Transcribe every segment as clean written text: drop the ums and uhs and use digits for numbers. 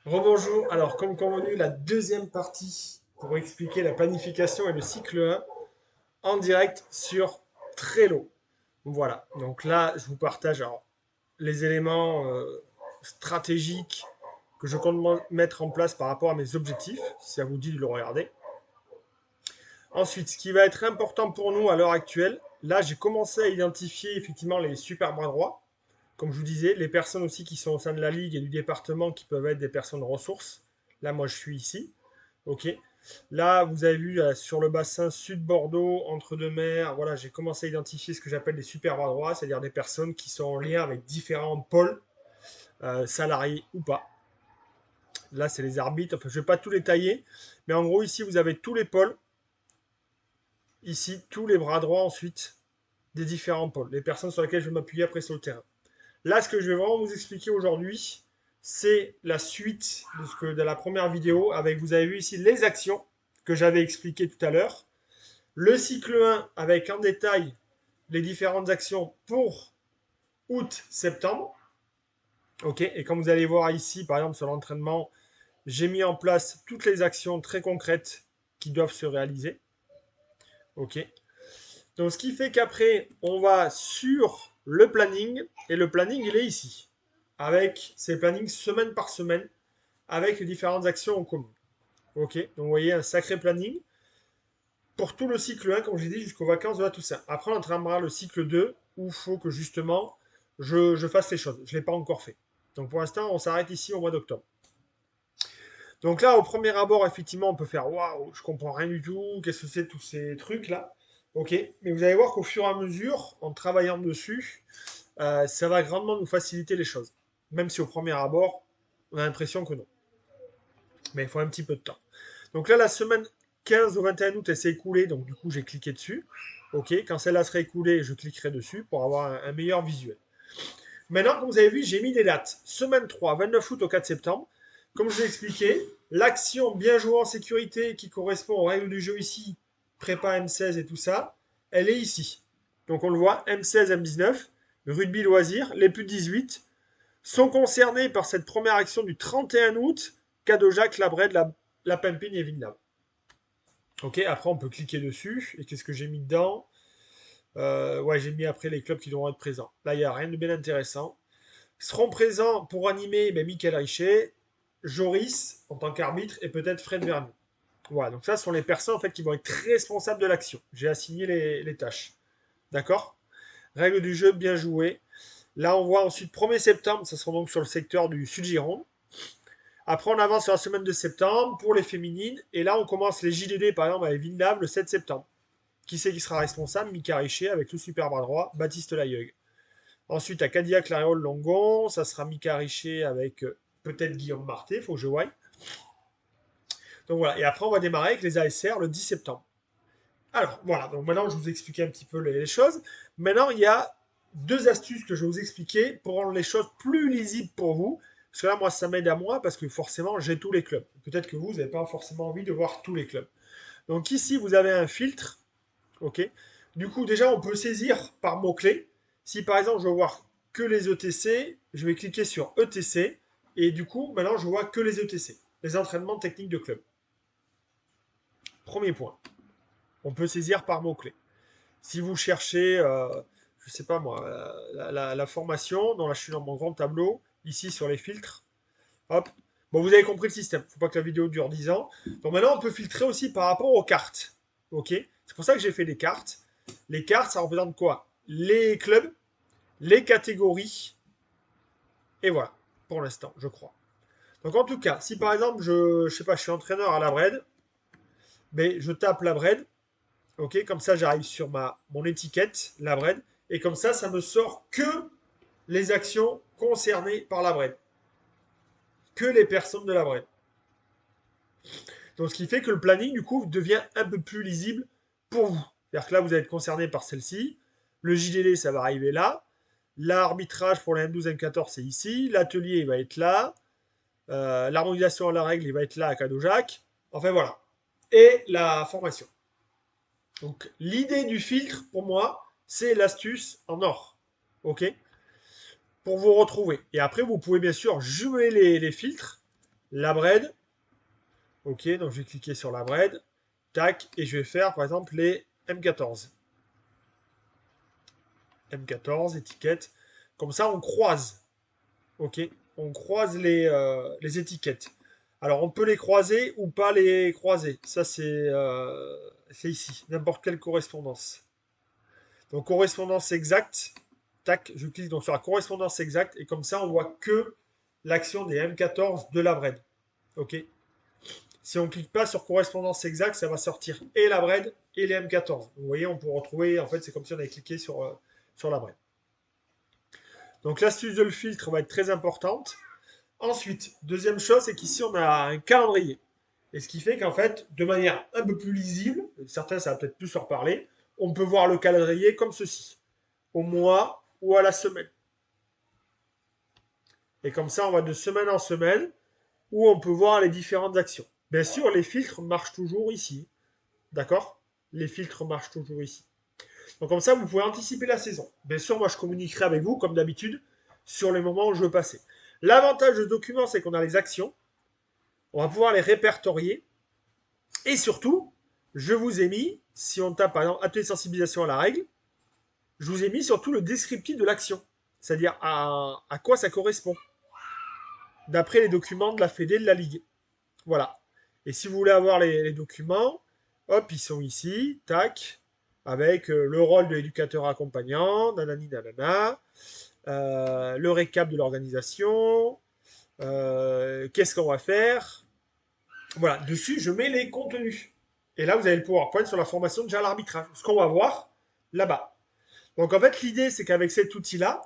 Rebonjour. Alors, comme convenu, la deuxième partie pour expliquer la planification et le cycle 1 en direct sur Trello. Voilà. Donc là, je vous partage alors, les éléments stratégiques que je compte mettre en place par rapport à mes objectifs, si ça vous dit de le regarder. Ensuite, ce qui va être important pour nous à l'heure actuelle, là, j'ai commencé à identifier effectivement les super bras droits. Comme je vous disais, les personnes aussi qui sont au sein de la ligue et du département qui peuvent être des personnes ressources. Là, moi, je suis ici. Ok. Là, vous avez vu sur le bassin sud Bordeaux, entre deux mers, voilà, j'ai commencé à identifier ce que j'appelle des super bras droits, c'est-à-dire des personnes qui sont en lien avec différents pôles, salariés ou pas. Là, c'est les arbitres. Enfin, je ne vais pas tous les tailler, mais en gros, ici, vous avez tous les pôles. Ici, tous les bras droits ensuite des différents pôles, les personnes sur lesquelles je vais m'appuyer après sur le terrain. Là, ce que je vais vraiment vous expliquer aujourd'hui, c'est la suite de la première vidéo avec, vous avez vu ici, les actions que j'avais expliquées tout à l'heure. Le cycle 1 avec en détail les différentes actions pour août-septembre. Ok. Et comme vous allez voir ici, par exemple, sur l'entraînement, j'ai mis en place toutes les actions très concrètes qui doivent se réaliser. Ok. Donc, ce qui fait qu'après, on va sur le planning. Et le planning, il est ici. Avec ces plannings semaine par semaine, avec les différentes actions en commun. Ok. Donc, vous voyez, un sacré planning pour tout le cycle 1, comme je l'ai dit, jusqu'aux vacances de la Toussaint. Après, on entraînera le cycle 2, où il faut que justement, je fasse les choses. Je ne l'ai pas encore fait. Donc, pour l'instant, on s'arrête ici au mois d'octobre. Donc là, au premier abord, effectivement, on peut faire waouh, je comprends rien du tout, qu'est-ce que c'est tous ces trucs-là. Ok, mais vous allez voir qu'au fur et à mesure, en travaillant dessus, ça va grandement nous faciliter les choses. Même si au premier abord, on a l'impression que non. Mais il faut un petit peu de temps. Donc là, la semaine 15 au 21 août, elle s'est écoulée, donc du coup, j'ai cliqué dessus. Ok, quand celle-là sera écoulée, je cliquerai dessus pour avoir un meilleur visuel. Maintenant, comme vous avez vu, j'ai mis des dates. Semaine 3, 29 août au 4 septembre. Comme je vous ai expliqué, l'action bien jouer en sécurité qui correspond aux règles du jeu ici, prépa M16 et tout ça, elle est ici. Donc on le voit, M16, M19, rugby loisirs, les plus de 18 sont concernés par cette première action du 31 août, Cadojac, Labred, la Pimpine et Villeneuve. Ok, après on peut cliquer dessus. Et qu'est-ce que j'ai mis dedans? Ouais, j'ai mis après les clubs qui devront être présents. Là, il n'y a rien de bien intéressant. Seront présents pour animer Michael Richet, Joris en tant qu'arbitre et peut-être Fred Vernon. Voilà, donc ça ce sont les personnes en fait qui vont être responsables de l'action. J'ai assigné les tâches. D'accord. Règle du jeu, bien joué. Là, on voit ensuite 1er septembre, ça sera donc sur le secteur du Sud-Gironde. Après, on avance sur la semaine de septembre pour les féminines. Et là, on commence les JDD, par exemple, avec Villeneuve le 7 septembre. Qui c'est qui sera responsable? Mika Richer avec le super bras droit, Baptiste Layeug. Ensuite, à Cadillac, Claréole, Longon, ça sera Mika Richer avec peut-être Guillaume Marté, faut que je voie. Donc voilà, et après, on va démarrer avec les ASR le 10 septembre. Alors, voilà, donc maintenant, je vous ai expliqué un petit peu les choses. Maintenant, il y a deux astuces que je vais vous expliquer pour rendre les choses plus lisibles pour vous. Parce que là, moi, ça m'aide à moi parce que forcément, j'ai tous les clubs. Peut-être que vous n'avez pas forcément envie de voir tous les clubs. Donc ici, vous avez un filtre. Ok. Du coup, déjà, on peut saisir par mots-clés. Si par exemple, je veux voir que les ETC, je vais cliquer sur ETC. Et du coup, maintenant, je vois que les ETC, les entraînements techniques de club. Premier point. On peut saisir par mots-clés. Si vous cherchez, je sais pas moi, la formation, là je suis dans mon grand tableau, ici sur les filtres, hop. Bon, vous avez compris le système, faut pas que la vidéo dure 10 ans. Donc maintenant, on peut filtrer aussi par rapport aux cartes. Ok. C'est pour ça que j'ai fait des cartes. Les cartes, ça représente quoi? Les clubs, les catégories, et voilà, pour l'instant, je crois. Donc en tout cas, si par exemple, je sais pas, je suis entraîneur à la Bred, mais je tape la Bred, ok, comme ça j'arrive sur mon étiquette, la Bred, et comme ça me sort que les actions concernées par la Bred, que les personnes de la Bred. Donc ce qui fait que le planning, du coup, devient un peu plus lisible pour vous. C'est-à-dire que là, vous allez être concerné par celle-ci. Le JDD, ça va arriver là. L'arbitrage pour la M12, M14, c'est ici. L'atelier, il va être là. L'harmonisation à la règle, il va être là à Cadojac. Enfin, voilà. Et la formation. Donc, l'idée du filtre, pour moi, c'est l'astuce en or. OK? Pour vous retrouver. Et après, vous pouvez bien sûr jouer les filtres la bread. Ok, donc je vais cliquer sur la bread. Tac, et je vais faire par exemple les M14. M14, étiquette. Comme ça, on croise. Ok, on croise les étiquettes. Alors, on peut les croiser ou pas les croiser. Ça, c'est ici. N'importe quelle correspondance. Donc, correspondance exacte. Tac, je clique donc sur la correspondance exacte. Et comme ça, on voit que l'action des M14 de la bread. Ok. Si on ne clique pas sur correspondance exacte, ça va sortir et la bread et les M14. Vous voyez, on peut retrouver, en fait, c'est comme si on avait cliqué sur la bread. Donc l'astuce de le filtre va être très importante. Ensuite, deuxième chose, c'est qu'ici on a un calendrier. Et ce qui fait qu'en fait, de manière un peu plus lisible, certains ça va peut-être plus leur parler, on peut voir le calendrier comme ceci, au mois ou à la semaine. Et comme ça, on va de semaine en semaine, où on peut voir les différentes actions. Bien sûr, les filtres marchent toujours ici. D'accord? Les filtres marchent toujours ici. Donc comme ça, vous pouvez anticiper la saison. Bien sûr, moi je communiquerai avec vous, comme d'habitude, sur les moments où je veux passer. L'avantage de ce document, c'est qu'on a les actions. On va pouvoir les répertorier. Et surtout, je vous ai mis, si on tape par exemple atelier de sensibilisation à la règle, je vous ai mis surtout le descriptif de l'action. C'est-à-dire à quoi ça correspond. D'après les documents de la Fédé de la Ligue. Voilà. Et si vous voulez avoir les documents, hop, ils sont ici, tac, avec le rôle de l'éducateur accompagnant, nanani nanana, le récap de l'organisation, qu'est-ce qu'on va faire. Voilà, dessus, je mets les contenus. Et là, vous allez le PowerPoint sur la formation déjà à l'arbitrage. Ce qu'on va voir là-bas. Donc, en fait, l'idée, c'est qu'avec cet outil-là,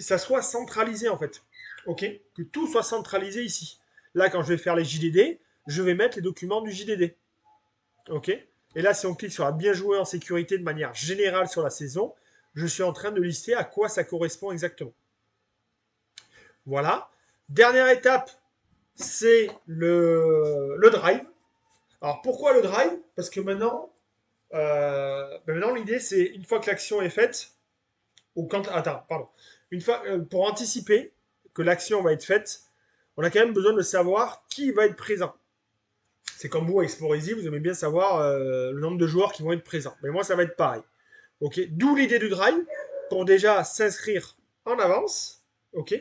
ça soit centralisé, en fait. OK? Que tout soit centralisé ici. Là, quand je vais faire les JDD, je vais mettre les documents du JDD. OK? Et là, si on clique sur la bien jouer en sécurité de manière générale sur la saison, je suis en train de lister à quoi ça correspond exactement. Voilà. Dernière étape, c'est le drive. Alors pourquoi le drive? Parce que maintenant l'idée c'est une fois que l'action est faite, ou quand. Attends, pardon. Une fois, pour anticiper que l'action va être faite, on a quand même besoin de savoir qui va être présent. C'est comme vous avec Sporeasy, vous aimez bien savoir le nombre de joueurs qui vont être présents. Mais moi ça va être pareil. Ok. D'où l'idée du drive, pour déjà s'inscrire en avance. Ok.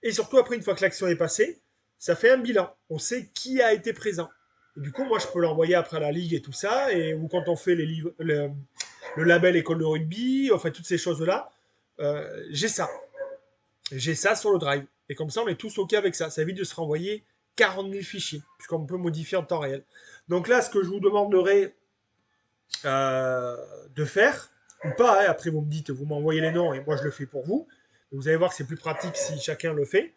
Et surtout après, une fois que l'action est passée, ça fait un bilan. On sait qui a été présent. Et du coup, moi, je peux l'envoyer après à la ligue et tout ça. Ou quand on fait le label école de rugby, enfin toutes ces choses-là, j'ai ça. J'ai ça sur le drive. Et comme ça, on est tous OK avec ça. Ça évite de se renvoyer 40 000 fichiers, puisqu'on peut modifier en temps réel. Donc là, ce que je vous demanderai de faire, ou pas, hein, après vous me dites, vous m'envoyez les noms et moi je le fais pour vous. Vous allez voir que c'est plus pratique si chacun le fait.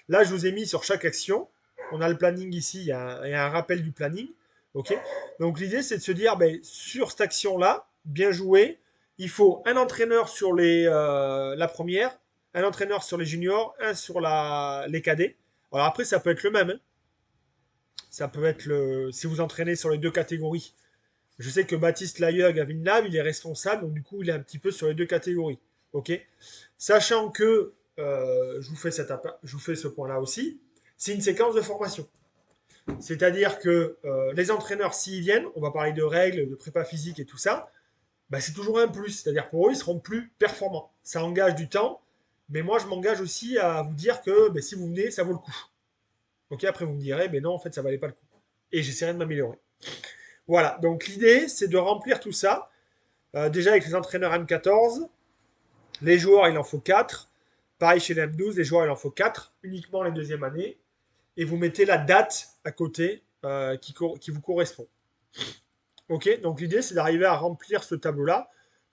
Là, je vous ai mis sur chaque action. On a le planning ici, il y a un rappel du planning. Ok. Donc l'idée, c'est de se dire, ben, sur cette action-là, bien joué, il faut un entraîneur sur la première, un entraîneur sur les juniors, un sur les cadets. Alors après, ça peut être le même. Hein. Ça peut être si vous entraînez sur les deux catégories. Je sais que Baptiste Layug à Villeneuve, il est responsable, donc du coup, il est un petit peu sur les deux catégories. Ok. Sachant que je vous fais ce point-là aussi, c'est une séquence de formation. C'est-à-dire que les entraîneurs, s'ils viennent, on va parler de règles, de prépa physique et tout ça, bah, c'est toujours un plus. C'est-à-dire pour eux, ils seront plus performants. Ça engage du temps, mais moi, je m'engage aussi à vous dire que bah, si vous venez, ça vaut le coup. Ok, après, vous me direz, mais non, en fait, ça valait pas le coup. Et j'essaierai de m'améliorer. Voilà, donc l'idée, c'est de remplir tout ça. Déjà avec les entraîneurs M14, les joueurs, il en faut 4. Pareil chez les M12, les joueurs, il en faut 4, uniquement les deuxièmes années. Et vous mettez la date à côté qui vous correspond. Ok, donc l'idée, c'est d'arriver à remplir ce tableau-là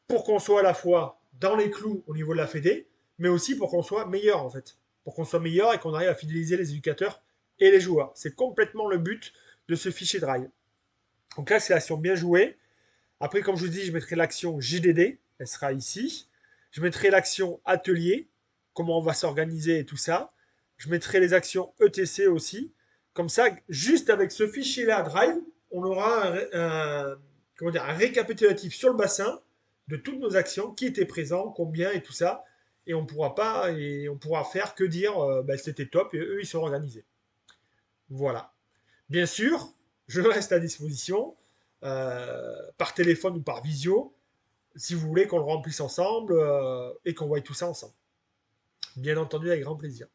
pour qu'on soit à la fois dans les clous au niveau de la Fédé, mais aussi pour qu'on soit meilleur, en fait. Pour qu'on soit meilleur et qu'on arrive à fidéliser les éducateurs et les joueurs. C'est complètement le but de ce fichier Drive. Donc là, c'est l'action bien jouée. Après, comme je vous dis, je mettrai l'action JDD, elle sera ici. Je mettrai l'action atelier, comment on va s'organiser et tout ça. Je mettrai les actions ETC aussi. Comme ça, juste avec ce fichier-là Drive, on aura un récapitulatif sur le bassin de toutes nos actions, qui étaient présents, combien et tout ça. Et on pourra faire que dire c'était top et eux ils sont organisés. Voilà. Bien sûr, je reste à disposition par téléphone ou par visio si vous voulez qu'on le remplisse ensemble et qu'on voie tout ça ensemble. Bien entendu, avec grand plaisir.